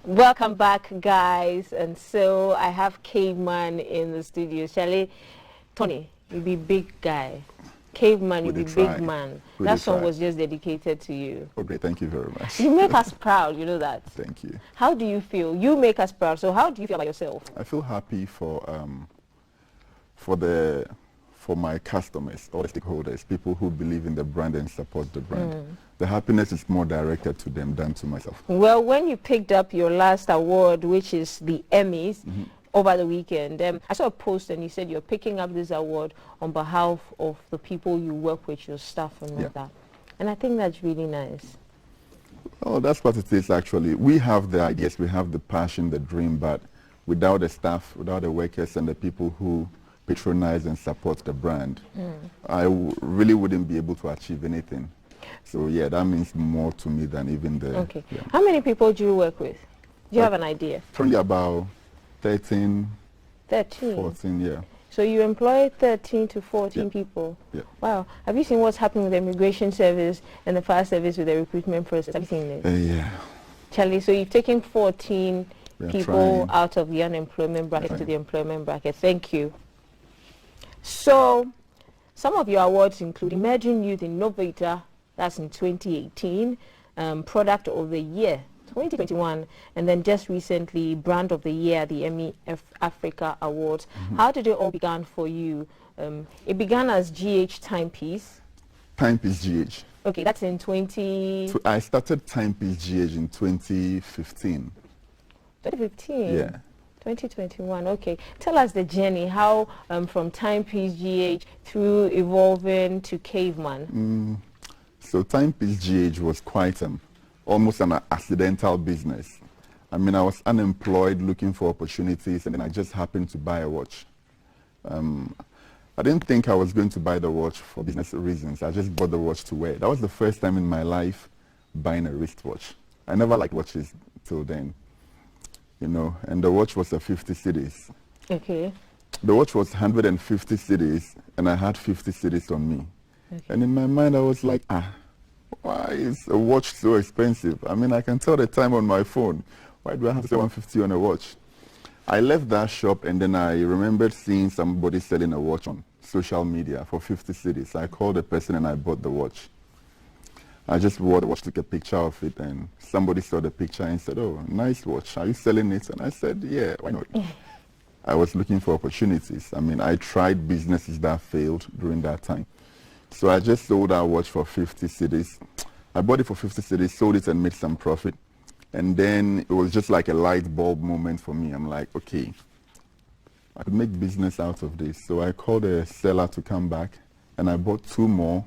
Welcome back, guys. And so I have Caveman in the studio. Charlie, Tony, you be big guy. Caveman, you be big man. That song was just dedicated to you. Okay, thank you very much. You make us proud, you know that. Thank you. How do you feel? You make us proud. So how do you feel about yourself? I feel happy for my customers, all the stakeholders, people who believe in the brand and support the brand. The happiness is more directed to them than to myself. Well, when you picked up your last award, which is the Emmys, over the weekend, I saw a post and you said you're picking up this award on behalf of the people you work with, your staff and all that. And I think that's really nice. Oh, that's what it is actually. We have the ideas, we have the passion, the dream, but without the staff, without the workers and the people who patronize and support the brand, I really wouldn't be able to achieve anything. So yeah, that means more to me than even the... Okay. How many people do you work with? Do you have an idea? Probably about 13, 13? 14, yeah. So you employ 13 to 14 people? Yeah. Wow. Have you seen what's happening with the immigration service and the fire service with the recruitment process? Have you seen this? Yeah. Charlie, so you've taken 14 people out of the unemployment bracket to the employment bracket. Thank you. So some of your awards include Emerging Youth Innovator, that's in 2018, Product of the Year 2021, and then just recently Brand of the Year, the Emmy Africa Awards. How did it all begin for you? It began as GH Timepiece. Timepiece GH. Okay, that's in 20... So I started Timepiece GH in 2015. 2015? Yeah. 2021, okay. Tell us the journey, how from Timepiece GH through evolving to Caveman. So Timepiece GH was quite almost an accidental business. I mean, I was unemployed looking for opportunities and then I just happened to buy a watch. I didn't think I was going to buy the watch for business reasons. I just bought the watch to wear. That was the first time in my life buying a wristwatch. I never liked watches till then. You know, and the watch was a 50 cedis. Okay. The watch was 150 cedis, and I had 50 cedis on me. Okay. And in my mind, I was like, why is a watch so expensive? I mean, I can tell the time on my phone. Why do I have to spend 150 on a watch? I left that shop, and then I remembered seeing somebody selling a watch on social media for 50 cedis. I called the person, and I bought the watch. I just wore the watch, took a picture of it, and somebody saw the picture and said, oh, nice watch. Are you selling it? And I said, yeah, why not? I was looking for opportunities. I mean, I tried businesses that failed during that time. So I just sold that watch for 50 cedis. I bought it for 50 cedis, sold it and made some profit. And then it was just like a light bulb moment for me. I'm like, okay, I could make business out of this. So I called a seller to come back, and I bought 2 more.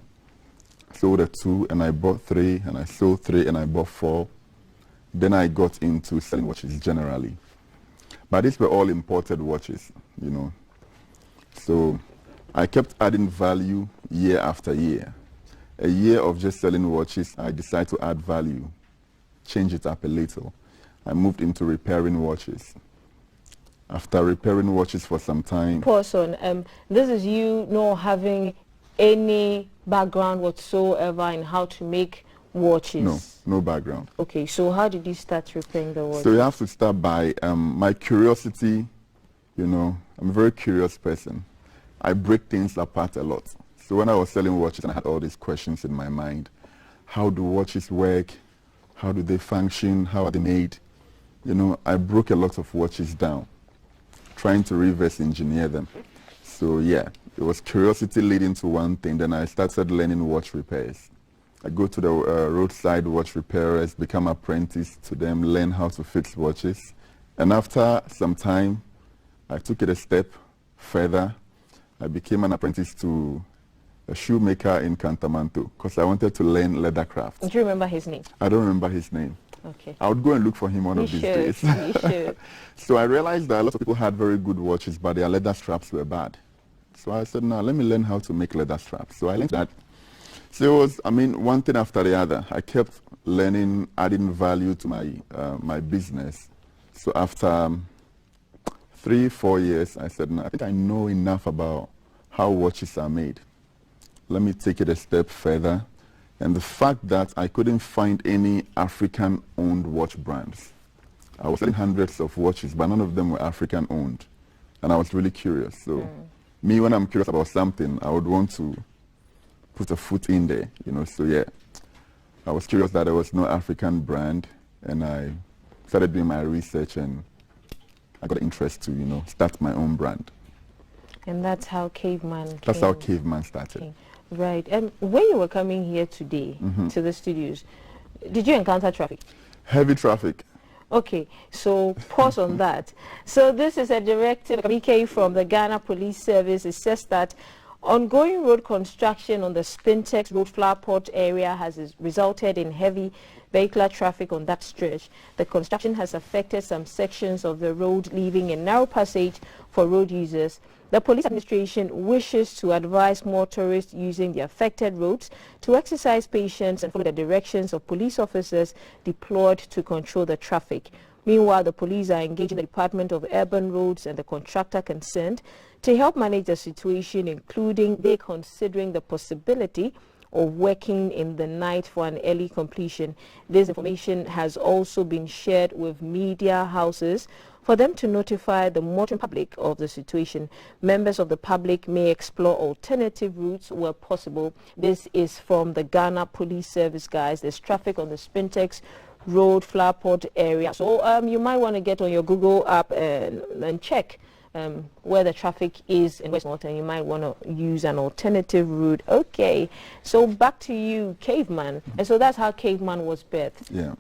Sold a 2, and I bought 3, and I sold 3, and I bought 4. Then I got into selling watches generally. But these were all imported watches, you know. So I kept adding value year after year. A year of just selling watches, I decided to add value, change it up a little. I moved into repairing watches. After repairing watches for some time... Pause on. This is you not having any background whatsoever in how to make watches? No background. Okay, so how did you start repairing the watches? So you have to start by my curiosity. You know, I'm a very curious person. I break things apart a lot. So when I was selling watches, and I had all these questions in my mind. How do watches work? How do they function? How are they made? You know, I broke a lot of watches down, trying to reverse engineer them. So yeah, it was curiosity leading to one thing. Then I started learning watch repairs. I go to the roadside watch repairers, become apprentice to them, learn how to fix watches. And after some time, I took it a step further. I became an apprentice to a shoemaker in Cantamanto because I wanted to learn leather craft. Do you remember his name? I don't remember his name. Okay. I would go and look for him one of these days. You should. So I realized that a lot of people had very good watches, but their leather straps were bad. So I said, no, let me learn how to make leather straps. So I learned that. So it was, I mean, one thing after the other. I kept learning, adding value to my my business. So after 3-4 years, I said, no, I think I know enough about how watches are made. Let me take it a step further. And the fact that I couldn't find any African-owned watch brands. I was selling hundreds of watches, but none of them were African owned. And I was really curious. So me, when I'm curious about something, I would want to put a foot in there, you know. So yeah, I was curious that there was no African brand, and I started doing my research, and I got interest to, you know, start my own brand. And that's how Caveman That's how Caveman started. came. Right. And when you were coming here today to the studios, did you encounter traffic? Heavy traffic. Okay, so pause on that. So this is a directive communique from the Ghana Police Service. It says that ongoing road construction on the Spintex Road Flower Pot area has resulted in heavy vehicular traffic on that stretch. The construction has affected some sections of the road, leaving a narrow passage for road users. The police administration wishes to advise motorists using the affected roads to exercise patience and follow the directions of police officers deployed to control the traffic. Meanwhile, the police are engaging the Department of Urban Roads and the contractor concerned to help manage the situation, including they considering the possibility of working in the night for an early completion. This information has also been shared with media houses for them to notify the motoring public of the situation. Members of the public may explore alternative routes where possible. This is from the Ghana Police Service, guys. There's traffic on the Spintex Road Flower Pot area. So you might want to get on your Google app and check where the traffic is and where's not, and you might want to use an alternative route. Okay, so back to you, Caveman. And so that's how Caveman was birthed. Yeah.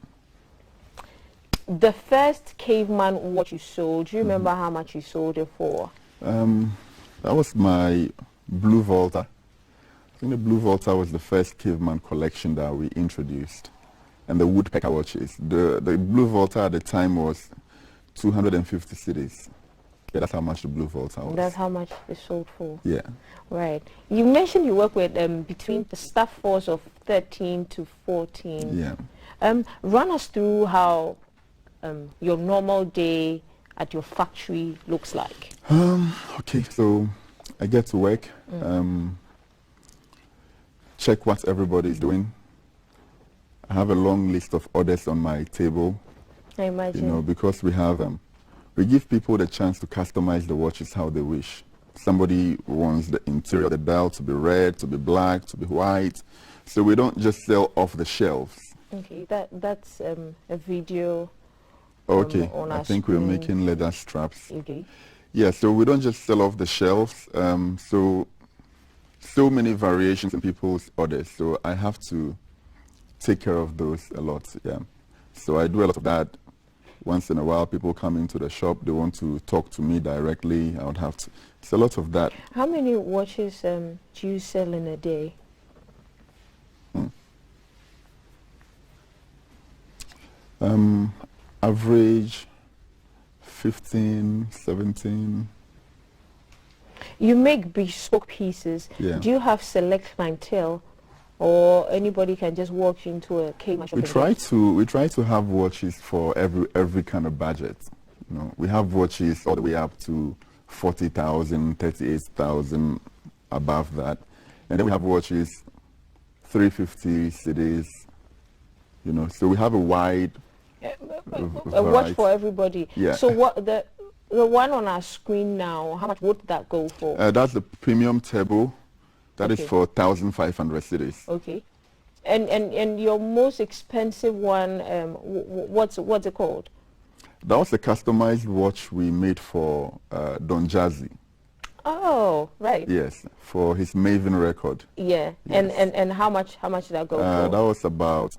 The first Caveman watch you sold, do you remember how much you sold it for? That was my Blue Volta. I think the Blue Volta was the first Caveman collection that we introduced. And the woodpecker watches. The Blue Volta at the time was 250 cedis. Yeah, that's how much the Blue Volta was. That's how much it sold for? Yeah. Right. You mentioned you work with between the staff force of 13 to 14. Yeah. Run us through how your normal day at your factory looks like. Okay, so I get to work, check what everybody is doing. I have a long list of orders on my table. I imagine. You know, because we have we give people the chance to customize the watches how they wish. Somebody wants the interior of the dial to be red, to be black, to be white. So we don't just sell off the shelves. Okay, that's a video. Okay, on I our think screen. we're making leather straps. Okay. Yeah, so we don't just sell off the shelves. So many variations in people's orders. So I have to take care of those a lot. Yeah. So I do a lot of that. Once in a while, people come into the shop. They want to talk to me directly. I would have to. It's a lot of that. How many watches do you sell in a day? Average 15, 17. You make bespoke pieces. Yeah. Do you have select clientele, or anybody can just walk into a Caveman shop? We try to have watches for every kind of budget. You know, we have watches all the way up to 40,000, 38,000, above that, and then we have watches 350 cedis. You know, so we have a wide a watch for everybody. Yeah. So what the one on our screen now? How much would that go for? That's the premium turbo. That is Okay. for 1,500 cedis. Okay. And your most expensive one, what's it called? That was a customized watch we made for Don Jazzy. Oh, right. Yes, for his Maven record. Yeah. Yes. And how much did that go for? That was about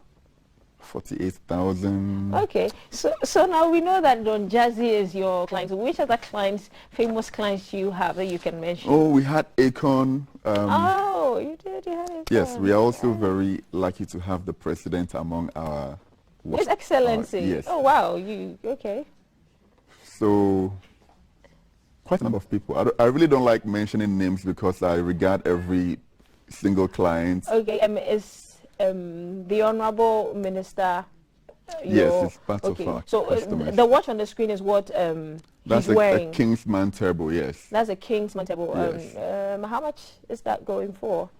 48,000. Okay, so now we know that Don Jazzy is your client. Which other clients, famous clients, do you have that you can mention? Oh, we had Akon. Oh, you did. You had it. Yes, we are also very lucky to have the president among our. His Excellency. Yes. Oh wow, you okay? So, quite a number of people. I really don't like mentioning names because I regard every single client. Okay, is the Honorable Minister? Yes, it's part okay. of our So customers. the watch on the screen is what That's he's wearing. a Kingsman Turbo, yes. That's a Kingsman Turbo. Yes. How much is that going for?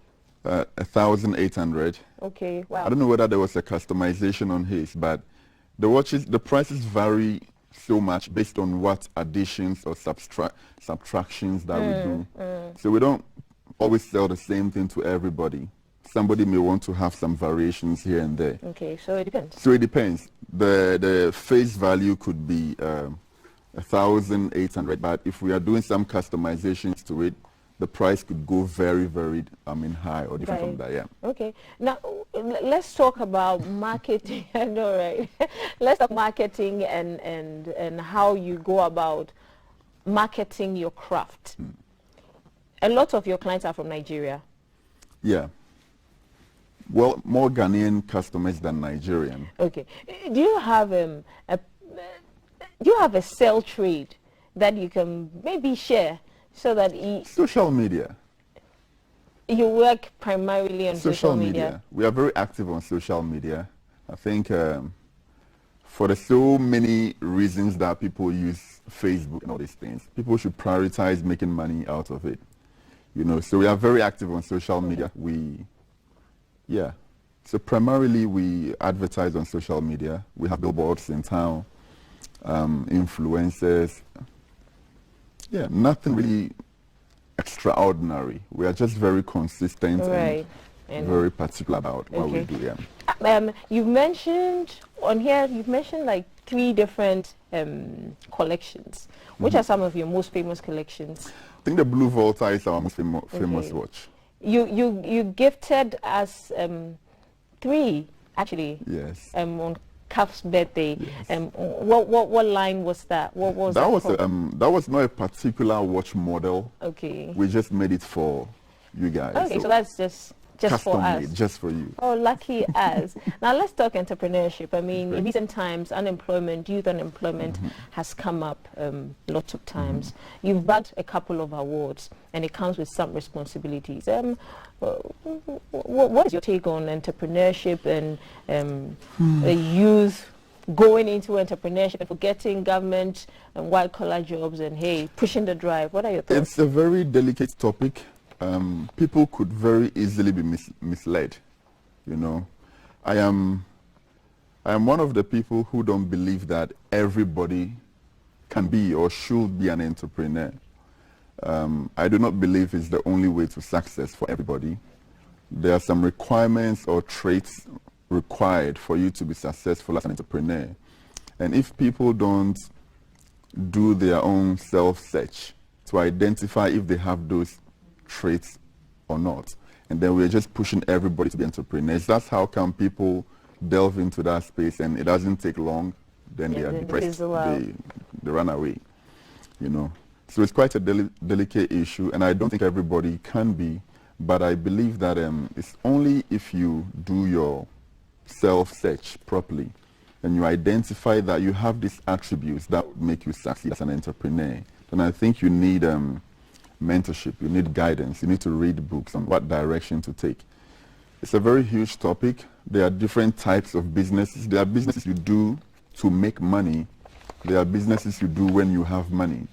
1,800. Okay, wow. I don't know whether there was a customization on his, but The prices vary so much based on what additions or subtractions that we do. So we don't always sell the same thing to everybody. Somebody may want to have some variations here and there. Okay, so it depends. So it depends. The face value could be 1,800, but if we are doing some customizations to it, the price could go very, very, high or different from that, yeah. Okay. Now, let's talk about marketing. I know, right? Let's talk marketing and how you go about marketing your craft. A lot of your clients are from Nigeria. Yeah. Well, more Ghanaian customers than Nigerian. Okay. Do you have a sell trade that you can maybe share so that social media. You work primarily on social media. We are very active on social media. I think for the so many reasons that people use Facebook and all these things, people should prioritize making money out of it. So we are very active on social media. So primarily we advertise on social media. We have billboards in town, influencers. Yeah, nothing really extraordinary. We are just very consistent and very particular about what we do. Yeah. You've mentioned on here. You've mentioned like 3 different collections. Which are some of your most famous collections? I think the Blue Volta is our most famous watch. You gifted us 3 actually. Yes. On Kaf's birthday. Yes. What line was that? What was that? That was not a particular watch model. Okay. We just made it for you guys. Okay, so that's just for us. Made, just for you. Oh, lucky us. Now let's talk entrepreneurship. I mean, in recent times, youth unemployment has come up lots of times. You've bagged a couple of awards, and it comes with some responsibilities. What is your take on entrepreneurship and the youth going into entrepreneurship and forgetting government and white-collar jobs and, pushing the drive? What are your thoughts? It's a very delicate topic. People could very easily be misled. I am one of the people who don't believe that everybody can be or should be an entrepreneur. I do not believe it's the only way to success for everybody. There are some requirements or traits required for you to be successful as an entrepreneur. And if people don't do their own self-search to identify if they have those traits or not, and then we're just pushing everybody to be entrepreneurs, that's how come people delve into that space and it doesn't take long, then they are depressed, they run away, So it's quite a delicate issue, and I don't think everybody can be, but I believe that it's only if you do your self-search properly and you identify that you have these attributes that would make you succeed as an entrepreneur, then I think you need mentorship, you need guidance, you need to read books on what direction to take. It's a very huge topic. There are different types of businesses. There are businesses you do to make money. There are businesses you do when you have money.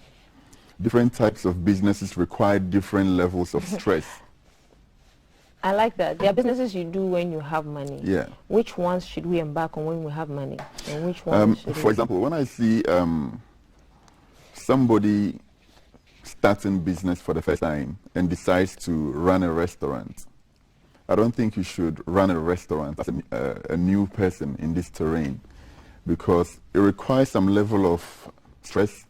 Different types of businesses require different levels of stress. I like that. There are businesses you do when you have money. Yeah. Which ones should we embark on when we have money? And which ones for example, when I see somebody starting business for the first time and decides to run a restaurant, I don't think you should run a restaurant as a new person in this terrain, because it requires some level of stress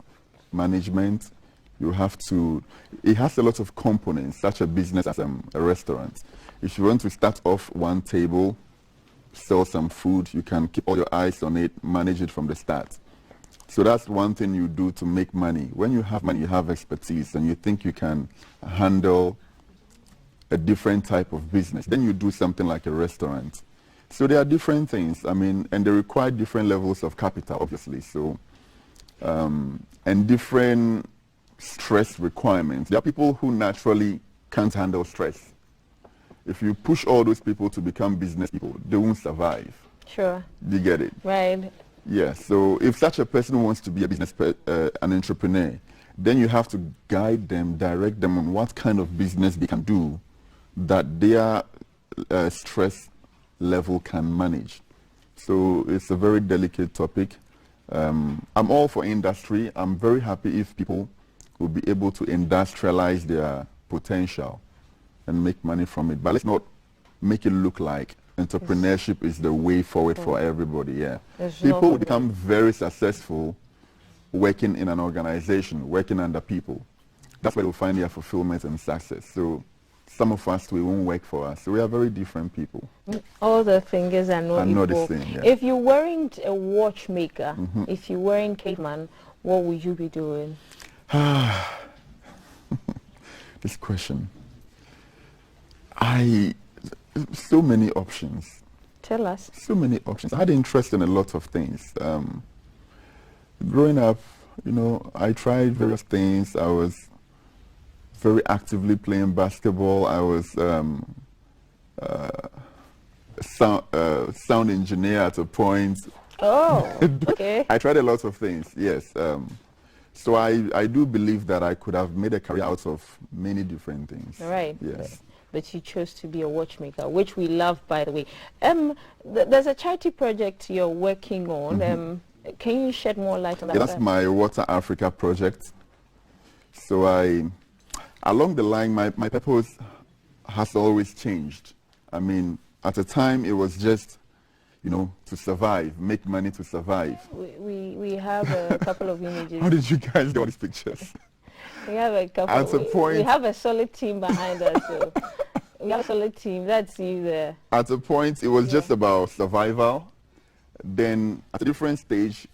management. It has a lot of components, such a business as a restaurant. If you want to start off one table, sell some food, you can keep all your eyes on it, manage it from the start. So that's one thing you do to make money. When you have money, you have expertise, and you think you can handle a different type of business. Then you do something like a restaurant. So there are different things, and they require different levels of capital, obviously. So, and different stress requirements. There are people who naturally can't handle stress. If you push all those people to become business people, they won't survive. Sure. Do you get it? Right. Yeah, so if such a person wants to be an entrepreneur, then you have to guide them, direct them on what kind of business they can do that their stress level can manage. So it's a very delicate topic. I'm all for industry. I'm very happy if people will be able to industrialize their potential and make money from it. But let's not make it look like entrepreneurship is the way forward for everybody. Yeah, people will become very successful working in an organization, working under people. That's where they'll find their fulfillment and success. So some of us, we won't work for us. So we are very different people. All the fingers are not the same. Yeah. If you weren't a watchmaker, if you weren't caveman, what would you be doing? This question. So many options. Tell us. So many options. I had interest in a lot of things. Growing up, you know, I tried various things. I was very actively playing basketball. I was sound engineer at a point. Oh, okay. I tried a lot of things, yes. So I do believe that I could have made a career out of many different things. Right. Yes. But you chose to be a watchmaker, which we love, by the way. There's a charity project you're working on. Can you shed more light on that? That's my Water Africa project. So along the line, my purpose has always changed. I mean, at the time, it was just, you know, to survive, make money to survive. We have a couple of images. How did you guys get all these pictures? We have a couple. At a point, we have a solid team behind us. So we have a solid team. That's you there. At a point, it was just about survival. Then, at a different stage,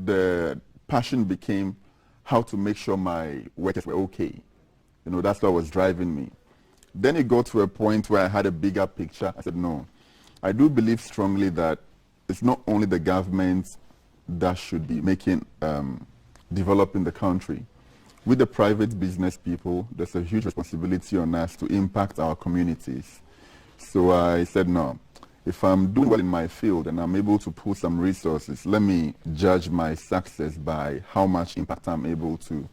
the passion became how to make sure my workers were okay. You know, that's what was driving me. Then it got to a point where I had a bigger picture. I said, no, I do believe strongly that it's not only the government that should be making, developing the country. With the private business people, there's a huge responsibility on us to impact our communities. So I said, no, if I'm doing well in my field and I'm able to pull some resources, let me judge my success by how much impact I'm able to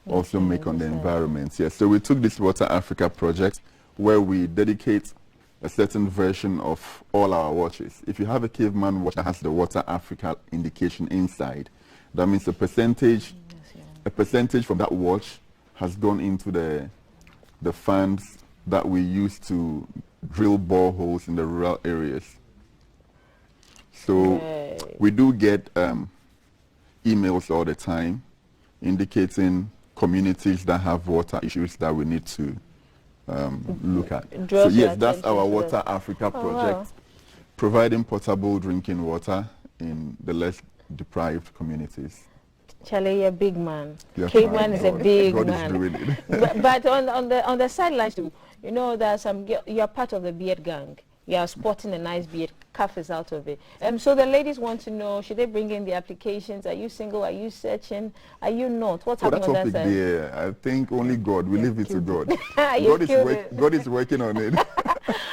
also make on the environment. Yes. So we took this Water Africa project where we dedicate a certain version of all our watches. If you have a caveman watch that has the Water Africa indication inside, that means a percentage from that watch has gone into the funds that we use to drill boreholes in the rural areas. So we do get emails all the time indicating communities that have water issues that we need to look at. So yes, that's our Water Africa project, providing potable drinking water in the less deprived communities. Charlie, you're a big man. Caveman is a big God man. Is doing it. But on the sidelines too, you know, there's you're part of the beard gang. You're sporting a nice beard. Cuff is out of it. So the ladies want to know, should they bring in the applications? Are you single? Are you searching? Are you not? What's happening on that side? There, I think only God. We leave it to God. God is working on it.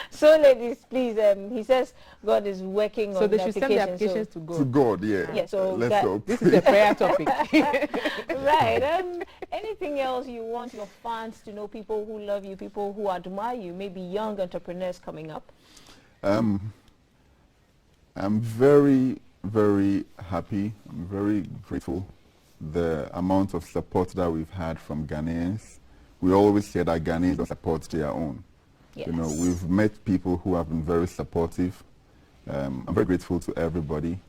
So ladies, please, he says God is working on the applications. So they should send the applications to God. To God, yeah. Yeah, so let's hope. This is a prayer topic. Right. Anything else you want your fans to know, people who love you, people who admire you, maybe young entrepreneurs coming up? I'm very, very happy. I'm very grateful the amount of support that we've had from Ghanaians. We always say that Ghanaians don't support their own. Yes. You know, we've met people who have been very supportive. I'm very grateful to everybody.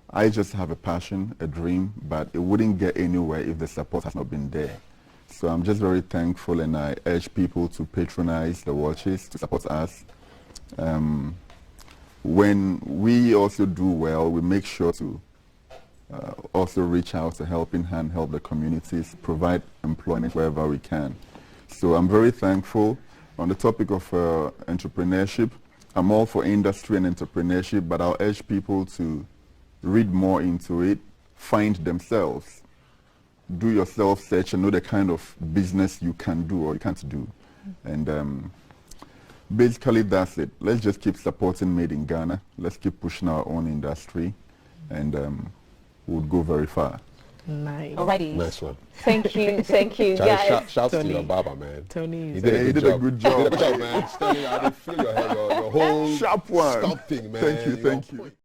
I just have a passion, a dream, but it wouldn't get anywhere if the support has not been there. So I'm just very thankful, and I urge people to patronize the watches, to support us. When we also do well, we make sure to also reach out to Helping Hand, help the communities, provide employment wherever we can. So I'm very thankful. On the topic of entrepreneurship, I'm all for industry and entrepreneurship, but I'll urge people to read more into it, find themselves, do your self-search and know the kind of business you can do or you can't do. And basically that's it. Let's just keep supporting Made in Ghana. Let's keep pushing our own industry, and we'll go very far. Nice. Alrighty. Nice one. Thank you, guys. Shouts to Tony. your barber, man. Tony He is did a good job. You did a good job. Man. Stanley, I did feel your hair, your whole Sharp one. sculpting, man. Thank you.